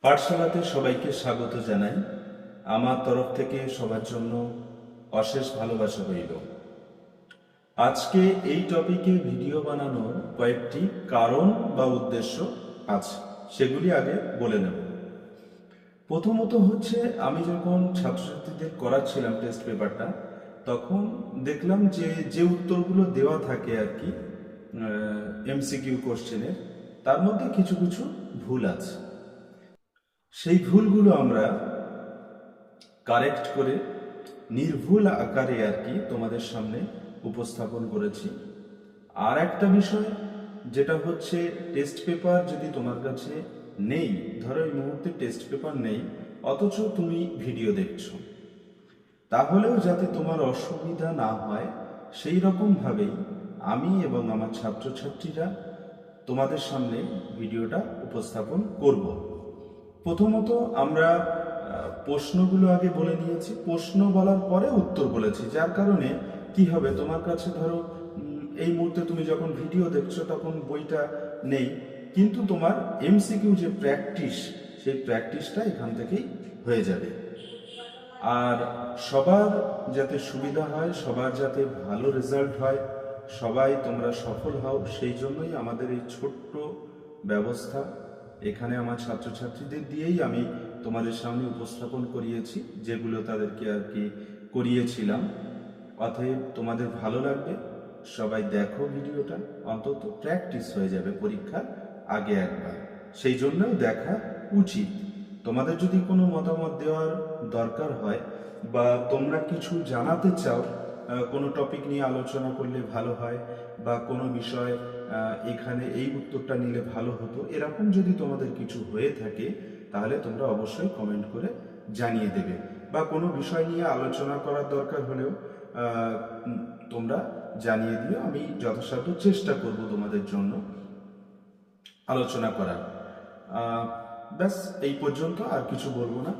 পাঠশালাতে সবাইকে স্বাগত জানাই। আমার তরফ থেকে সবার জন্য অশেষ ভালোবাসা রইল। আজকে এই টপিকে ভিডিও বানানোর কয়েকটি কারণ বা উদ্দেশ্য আছে, সেগুলি আগে বলে নেব। প্রথমত হচ্ছে, আমি যখন ছাত্রছাত্রীদের করাচ্ছিলাম টেস্ট পেপারটা, তখন দেখলাম যে উত্তরগুলো দেওয়া থাকে আর কি এমসিকিউ কোশ্চেনের, তার মধ্যে কিছু কিছু ভুল আছে। সেই ভুলগুলো আমরা কারেক্ট করে নির্ভুল আকারে আর কি তোমাদের সামনে উপস্থাপন করেছি। আর একটা বিষয় যেটা হচ্ছে, টেস্ট পেপার যদি তোমার কাছে নেই, ধরো এই মুহূর্তে টেস্ট পেপার নেই, অথচ তুমি ভিডিও দেখছো, তাহলেও যাতে তোমার অসুবিধা না হয় সেই রকমভাবেই আমি এবং আমার ছাত্রছাত্রীরা তোমাদের সামনে ভিডিওটা উপস্থাপন করব। প্রথমত আমরা প্রশ্নগুলো আগে বলে নিয়েছি, প্রশ্ন বলার পরে উত্তর বলেছি, যার কারণে কি হবে, তোমার কাছে ধরো এই মুহূর্তে তুমি যখন ভিডিও দেখছো তখন বইটা নেই, কিন্তু তোমার এমসিকিউ যে প্র্যাকটিস, সেই প্র্যাকটিসটা এখান থেকেই হয়ে যাবে। আর সবার যাতে সুবিধা হয়, সবার যাতে ভালো রেজাল্ট হয়, সবাই তোমরা সফল হও, সেই জন্যই আমাদের এই ছোট্ট ব্যবস্থা। এখানে আমার ছাত্রছাত্রীদের দিয়েই আমি তোমাদের সামনে উপস্থাপন করিয়েছি, যেগুলো তাদেরকে আর কি করিয়েছিলাম। অতএব তোমাদের ভালো লাগবে, সবাই দেখো ভিডিওটা, অন্তত প্র্যাকটিস হয়ে যাবে পরীক্ষার আগে একবার, সেই জন্যও দেখা উচিত। তোমাদের যদি কোনো মতামত দেওয়ার দরকার হয় বা তোমরা কিছু জানাতে চাও, কোনো টপিক নিয়ে আলোচনা করলে ভালো হয় বা কোনো বিষয় এখানে এই উত্তরটা নিলে ভালো হতো, এরকম যদি তোমাদের কিছু হয়ে থাকে তাহলে তোমরা অবশ্যই কমেন্ট করে জানিয়ে দেবে। বা কোনো বিষয় নিয়ে আলোচনা করার দরকার হলেও তোমরা জানিয়ে দিও, আমি যথাসাধ্য চেষ্টা করব তোমাদের জন্য আলোচনা করার। ব্যাস এই পর্যন্ত, আর কিছু বলবো না।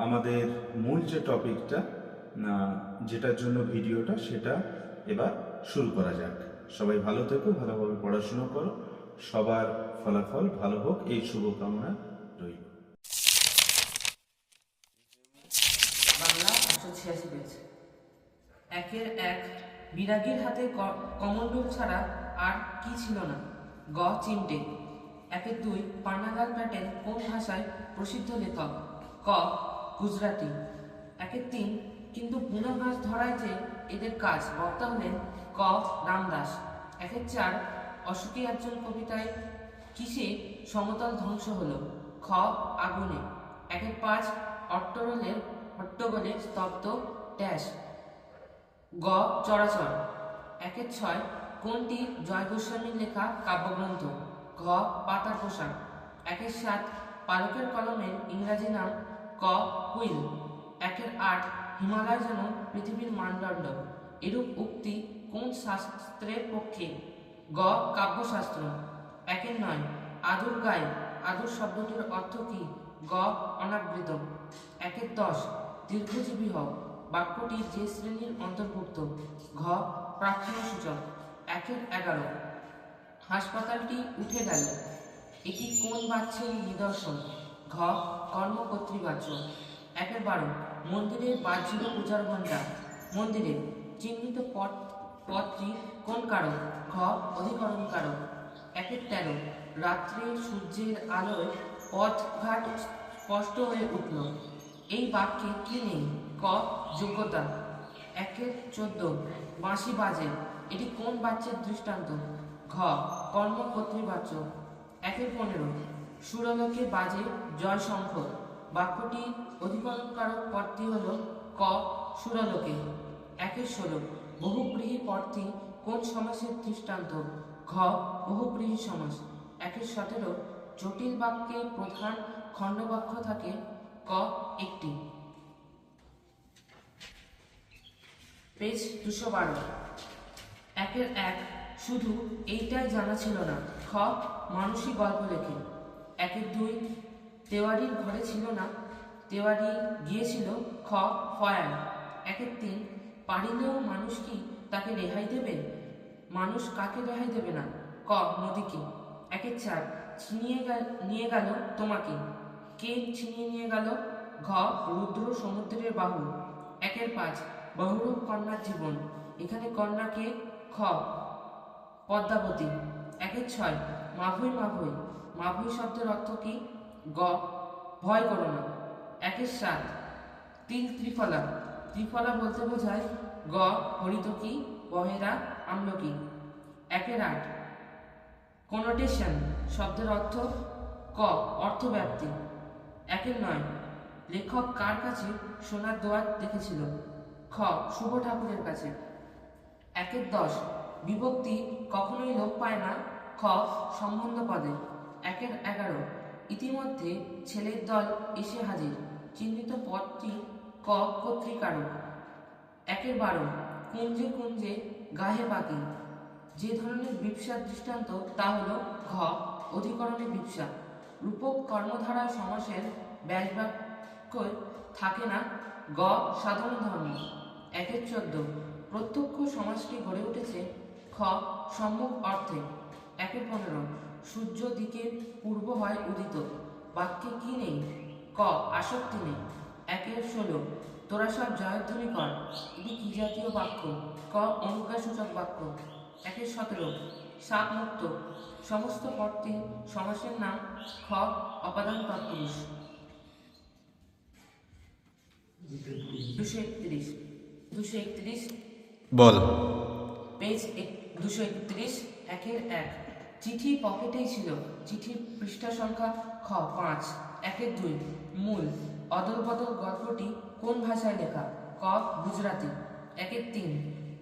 আমাদের মূল যে টপিকটা, যেটার জন্য ভিডিওটা, সেটা এবার শুরু করা যাক। সবাই ভালো থেকো, ভালোভাবে পড়াশোনা করো, সবার ফলাফল ভালো হোক এই শুভকামনা রইল। বাংলা 186 পেজ। একের এক, বিরাগীর হাতে কমণ্ডল ছাড়া আর কি ছিল না? গ. চিমটে। একের দুই, পান্নালাল প্যাটেল কোন ভাষায় প্রসিদ্ধ লেখক? ক. গুজরাটি। একের তিন, কিন্তু বুনো মাছ ধরায় যে এদের কাজ, বক্তা হলেন ক. রামদাস। একের চার, অশোকী একজন কবিতায় কিসে সমতল ধ্বংস হলো? খ. আগুনে। একের পাঁচ, হট্টগোলে স্তব্ধ ড্যাশ। গ. চরাচর। একের ছয়, কোনটি জয় গোস্বামীর লেখা কাব্যগ্রন্থ? ঘ. পাতার পোশাক। একের সাত, পালকের কলমের ইংরাজি নাম? ক. হুইল। একের আট, হিমালয় যেন পৃথিবীর মানদণ্ড, এরূপ উক্তি কোন শাস্ত্রের পক্ষে? গ. কাব্যশাস্ত্র। একের নয়, আদুর গায়ে, আদুর শব্দটির অর্থ কি? গ. অনাবৃত। একের দশ, দীর্ঘজীবী হও বাক্যটি যে শ্রেণীর অন্তর্ভুক্ত? ঘ. প্রার্থনাসূচক। একের 11, হাসপাতালটি উঠে গেল, এটি কোন বাচ্যের নিদর্শন? ঘ. কর্মকর্তৃবাচ্য। একের 12, মন্দিরের বাহ্যিক পূজার ঘণ্টা, মন্দিরের চিহ্নিত পথটি কোন কারণ? ঘ. অধিকরণ কারণ। একের 13, রাত্রে সূর্যের আলোয় পথঘাট স্পষ্ট হয়ে উঠল, এই বাক্যে কি নেই? ক. যোগ্যতা। একের 14, বাঁশি বাজে, এটি কোন বাচ্যের দৃষ্টান্ত? ঘ. কর্মকর্তৃবাচ্য। একের 15, সুরলোকে বাজে জয় শঙ্খ, বাক্যটি অধিকরণকারক পদটি হল ক. সুরলোকে। একের 16, বহুব্রীহি পদটি কোন সমাসের দৃষ্টান্ত? ঘ. বহুব্রীহি সমাস। একের 17, জটিল বাক্যে প্রধান খণ্ডবাক্য থাকে? ক. একটি। পেজ 212। একের এক, শুধু এইটাই জানা ছিল না। খ. মানুষই গল্প লেখে। একের দুই, তেওয়ারির ঘরে ছিল না, তেওয়ারি গিয়েছিল। খ. ফয়ার। একের তিন, পারিলেও মানুষ কি তাকে রেহাই দেবে? মানুষ কাকে রেহাই দেবে না? ক. নদীকে। একের চার, ছিনিয়ে নিয়ে গেল তোমাকে। কে ছিনিয়ে নিয়ে গেল? ঘ রুদ্র সমুদ্রের বাহু। 1-5 বহুরূপ কন্যার জীবন। এখানে কন্যাকে খ পদ্মাবতী। 1-6 মাভৈ মাভৈ। মাভৈ শব্দের অর্থ কি? গ ভয় করো না। 1-7 তিল ত্রিফলা। ত্রিফলা বলতে বোঝায় গ হরিতকি, বহেরা, আমলকি। 1-8 কোনোটেশন শব্দের অর্থ ক অর্থব্যাপ্তি। 1-9 লেখক কার কাছে সোনার দোয়ার দেখেছিল? খ শুভ ঠাকুরের কাছে। 1-10 বিভক্তি কখনোই লোপ পায় না। খ সম্বন্ধ পদে। 1-11 ইতিমধ্যে ছেলের দল এসে হাজির। চিহ্নিত পদটি ক কর্তৃকারক। 1-12 কুঞ্জে কুঞ্জে গাহে পাখি। যে ধরনের বিপসার দৃষ্টান্ত তা হল ঘ অধিকরণে বিপসা। রূপক কর্মধারায় সমাসের ব্যাসবাক্য থাকে না। গ সাধারণ ধর্ম। 1-14 প্রত্যক্ষ সমাসটি গড়ে উঠেছে খ সম্মুখ অর্থে। 1-15 সূর্য দিকের পূর্ব হয় উদিত। বাক্যে কি নেই? ক আসক্তি নেই। 1-16 তোরা সব জয়ধ্বনি কর। এটি কি জাতীয় বাক্য? ক অনুজ্ঞাসূচক বাক্য। 1-17 সাপ মুক্ত। সমস্ত পদটি সমাসের নাম। খ অপাদান তৎপুরুষ। 231 বল। পেজ 231 1-1 চিঠি পকেটেই ছিল। চিঠির পৃষ্ঠা সংখ্যা খ 5। 1-2 মূল অদল বদল গল্পটি কোন ভাষায় লেখা? ক গুজরাটি। 1-3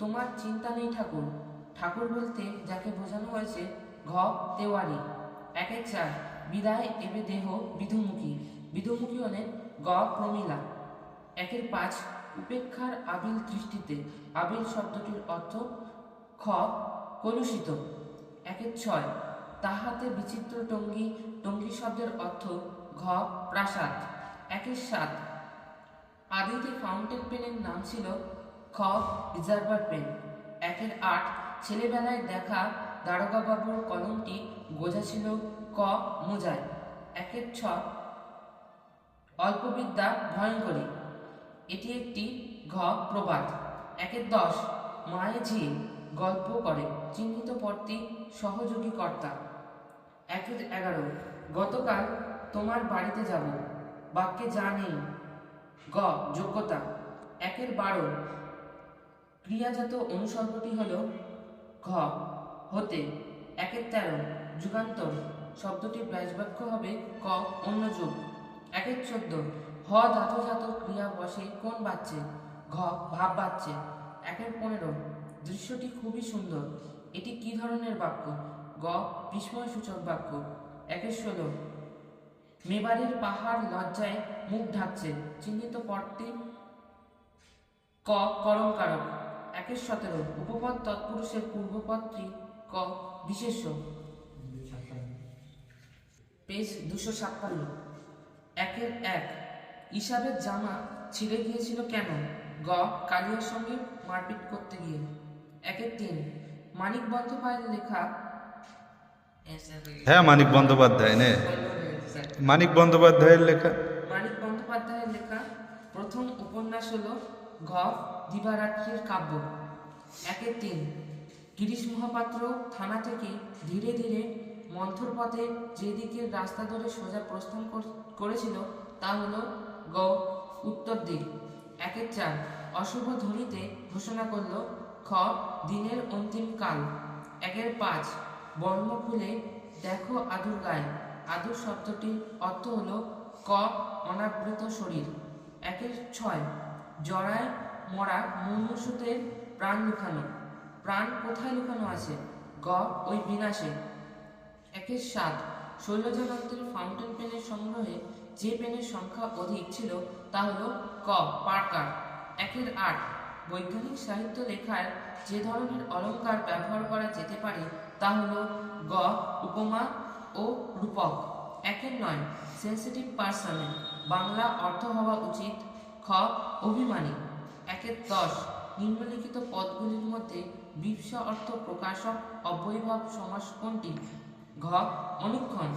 তোমার চিন্তা নেই ঠাকুর। ঠাকুর বলতে যাকে বোঝানো হয়েছে ঘ তেওয়ারি। 1-4 বিদায় এবে দেহ বিধুমুখী। বিধুমুখী হলেন গ প্রমীলা। 1-5 উপেক্ষার আবিল দৃষ্টিতে। আবিল শব্দটির অর্থ খ কলুষিত। 1-6 তাহাতে বিচিত্র টঙ্গী। টঙ্গী শব্দের অর্থ ঘ প্রাসাদ। 1-7 আদিতে ফাউন্টেন পেনের নাম ছিল খ রিজার্ভার পেন। 1-8 ছেলেবেলায় দেখা দারোগা বাবুর কলমটি গোজা ছিল ক মোজায়। 1-6 অল্পবিদ্যা ভয়ঙ্করী। এটি একটি ঘ প্রবাদ। 1-10 মায়ে ঝিয়ে গল্প করে। চিহ্নিত পদটি সহযোগী কর্তা। 1-11 গতকাল তোমার বাড়িতে যাব। বাক্যে যা নেই। গ যোগ্যতা। 1-12 ক্রিয়াজাত অনুসর্গটি হল ঘ হতে। 1-13 যুগান্তর শব্দটির ব্যাসবাক্য হবে ক অন্য যুগ। 1-14 হ ধাতুজাত ক্রিয়া বসে কোন বাচ্চে? ঘ ভাব বাচ্চে। 1-15 দৃশ্যটি খুবই সুন্দর। এটি কি ধরনের বাক্য? গ বিস্ময় সূচক বাক্য। 1-16 মেবারের পাহাড় লজ্জায় মুখ ঢাকছে। চিহ্নিত পদটি ক করণকারক। 1-17 উপপদ তৎপুরুষের পূর্বপদটি ক বিশেষ্য। পেজ 256 1-1 ইসাবের জামা ছিঁড়ে গিয়েছিল কেন? গ কালিয়ার সঙ্গে মারপিট করতে গিয়ে। 1-3 মানিক বন্দ্যোপাধ্যায়ের লেখা। হ্যাঁ মানিক বন্দ্যোপাধ্যায় নে। মানিক বন্দ্যোপাধ্যায়ের লেখা। মানিক বন্দ্যোপাধ্যায়ের লেখা প্রথম উপন্যাস হল ঘ দিবারাত্রির কাব্য। 1-3 গিরিশ মহাপাত্র থানা থেকে ধীরে ধীরে মন্থর পথে যেদিকে রাস্তা ধরে সোজা প্রস্থান করেছিল তা হল গ উত্তর দিক। 1-4 অশুভ ধ্বনিতে ঘোষণা করল খ দিনের অন্তিম কাল। 1-5 বর্ম খুলে দেখো আদুর গায়ে। আদুর শব্দটির অর্থ হল ক অনাবৃত শরীর। 1-6 জরায় মরা মুমূর্ষুতে প্রাণ লুকানো। প্রাণ কোথায় লুকানো আছে? গ ওই বিনাশে। 1-7 শৈলজাকান্তের ফাউন্টেন পেনের সংগ্রহে যে পেনের সংখ্যা অধিক ছিল তা হল ক পার্কার। 1-8 বৈজ্ঞানিক সাহিত্য লেখায় যে ধরনের অলঙ্কার ব্যবহার করা যেতে পারে তা হল গ উপমা ও রূপক। 1-9 সেন্সিটিভ পার্সনে বাংলা অর্থ হওয়া উচিত খ অভিমানী। 1-10 নিম্নলিখিত পদগুলির মধ্যে বিপসা অর্থ প্রকাশক অব্যয়ভাব সমাস কোনটি? ঘ অনুক্ষণ।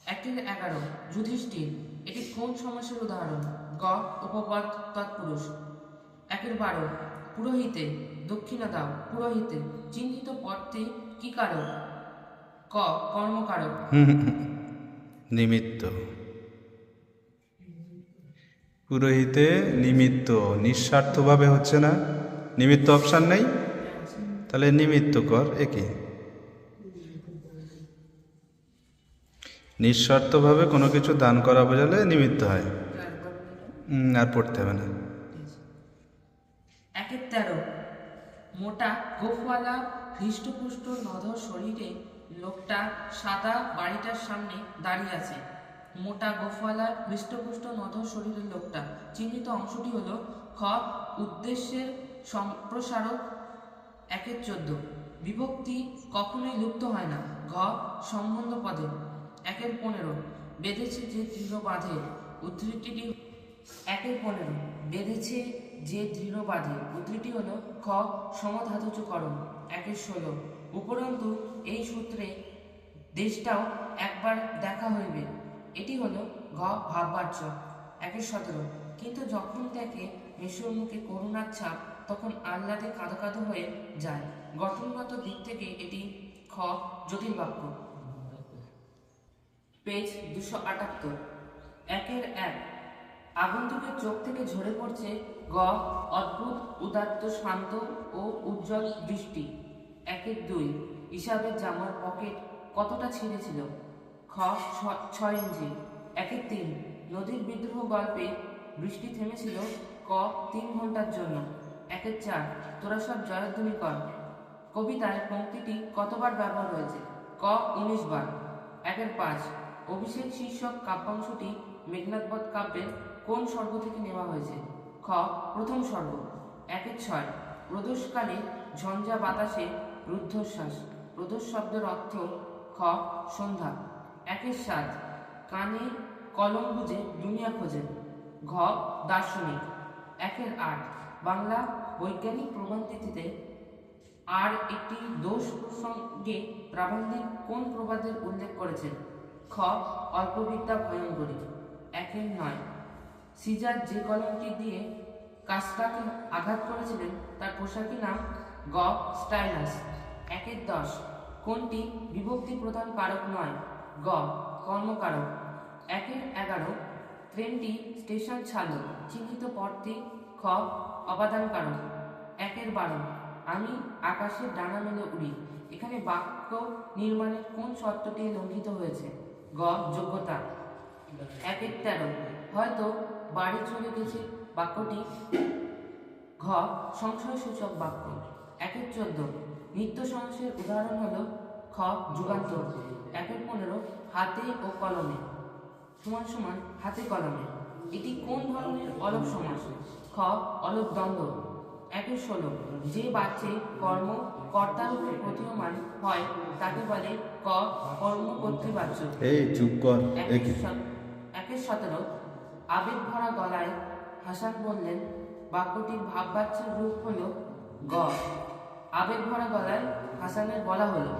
একের 11 যুধিষ্ঠির, এটি কোন সমাসের উদাহরণ? গ উপপদ তৎপুরুষ। একের 12 পুরোহিতে, দক্ষিণা দাও পুরোহিতে, চিহ্নিত পদটি কি কারক? ক কর্মকারক। নিমিত্ত। পুরোহিতে নিমিত্ত, নিঃস্বার্থভাবে হচ্ছে না, নিমিত্ত অপশান নেই, তাহলে নিমিত্ত কর একই। নিঃস্বার্থভাবে কোনো কিছু দান করা বোঝালে নিমিত্ত হয়। আর পড়তে হবে না। একের 13 মোটা গোফওয়ালা হৃষ্টপুষ্ট নধর শরীরে লোকটা সাদা বাড়িটার সামনে দাঁড়িয়ে আছে। মোটা গোফওয়ালা হৃষ্টপুষ্ট নধর শরীরের লোকটা, চিহ্নিত অংশটি হলো খ উদ্দেশ্যের সম্প্রসারক। একের 14 বিভক্তি কখনোই লুপ্ত হয় না। ঘ সম্বন্ধ পদে। একের 15 বেঁধেছে যে দৃঢ় বাঁধে, উদ্ধৃতিটি। একের 15 বেঁধেছে যে দৃঢ় বাঁধে, উদ্ধৃতি হলো খ সমধাতুচকরণ। একের 16 উপরন্তু এই সূত্রে দেশটাও একবার দেখা হইবে, এটি হলো ঘ ভাববাচ্য। একের 17 কিন্তু যখন দেখে মেসোর মুখে করুণার ছাপ, তখন আহ্লাদে কাঁদো কাঁদো হয়ে যায়। গঠনগত দিক থেকে এটি খ জটিল বাক্য। পেজ 278। একের 1 আগন্তুকের চোখ থেকে ঝরে পড়ছে গ অদ্ভুত উদাত্ত শান্ত ও উজ্জ্বল দৃষ্টি। একের 2 হিসাবের জামার পকেট কতটা ছিঁড়েছিল? খ 6 ইঞ্চি। একের 3 নদীর বিদ্রোহ গল্পে বৃষ্টি থেমেছিল ক 3 ঘন্টার জন্য। একের 4 তোরা সব জয়ধ্বনি কর কবিতায় পংক্তিটি কতবার ব্যবহার হয়েছে? ক 19 বার। একের 5 অভিষেক শীর্ষক কাব্যাংশটি মেঘনাদবধ কাব্যের কোন সর্গ থেকে নেওয়া হয়েছে? খ প্রথম সর্গ। একের 6 প্রদোষকালে ঝঞ্ঝা বাতাসে রুদ্ধশ্বাস। প্রদোষ শব্দের অর্থ খ সন্ধ্যা। একের 7 কানে কলম বুঝে দুনিয়া খোঁজে। ঘ দার্শনিক। একের 8 বাংলা বৈজ্ঞানিক প্রবন্ধটিতে আর একটি দোষ প্রসঙ্গে প্রাবন্ধিক কোন প্রবাদের উল্লেখ করেছেন? খ অল্পবিদ্যা ভয়ঙ্করী। একের 9 সিজার যে কলমটি দিয়ে কাস্টাকে আঘাত করেছিলেন তার পোশাকি নাম গ স্টাইলাস। একের 10 কোনটি বিভক্তি প্রধান কারক নয়? গ কর্মকারক। একের 11 ট্রেনটি স্টেশন ছাড়ল, চিহ্নিত পদটি খ অবাদান কারক। একের 12 আমি আকাশের ডানা মেলে উড়ি, এখানে বাক্য নির্মাণের কোন শর্তটি লঙ্ঘিত হয়েছে? গ যোগ্যতা। একের 13 হয়তো বাড়ি চলে গেছে বাক্যটি ঘ সংশয়সূচক বাক্য। একের 14 নিত্য সমাসের উদাহরণ হলো খ যুগান্তর। একের 15 হাতে ও কলমে সমান সমান হাতে কলমে, এটি কোন ধরনের অলপ সমাস? খ অলপ দ্বন্দ্ব। একের 16 যে বাচ্চে কর্ম কর্তার উপর প্রতীয়মান হয় তাকে বলে ক কর্ম কর্তৃবাচ্য। এই চুপ কর। একের 17 আবেগ ভরা গলায় হাসান বললেন, বাক্যটির ভাববাচ্যের রূপ হলো গ আবেগ ভরা গলায় হাসানের বলা হলো।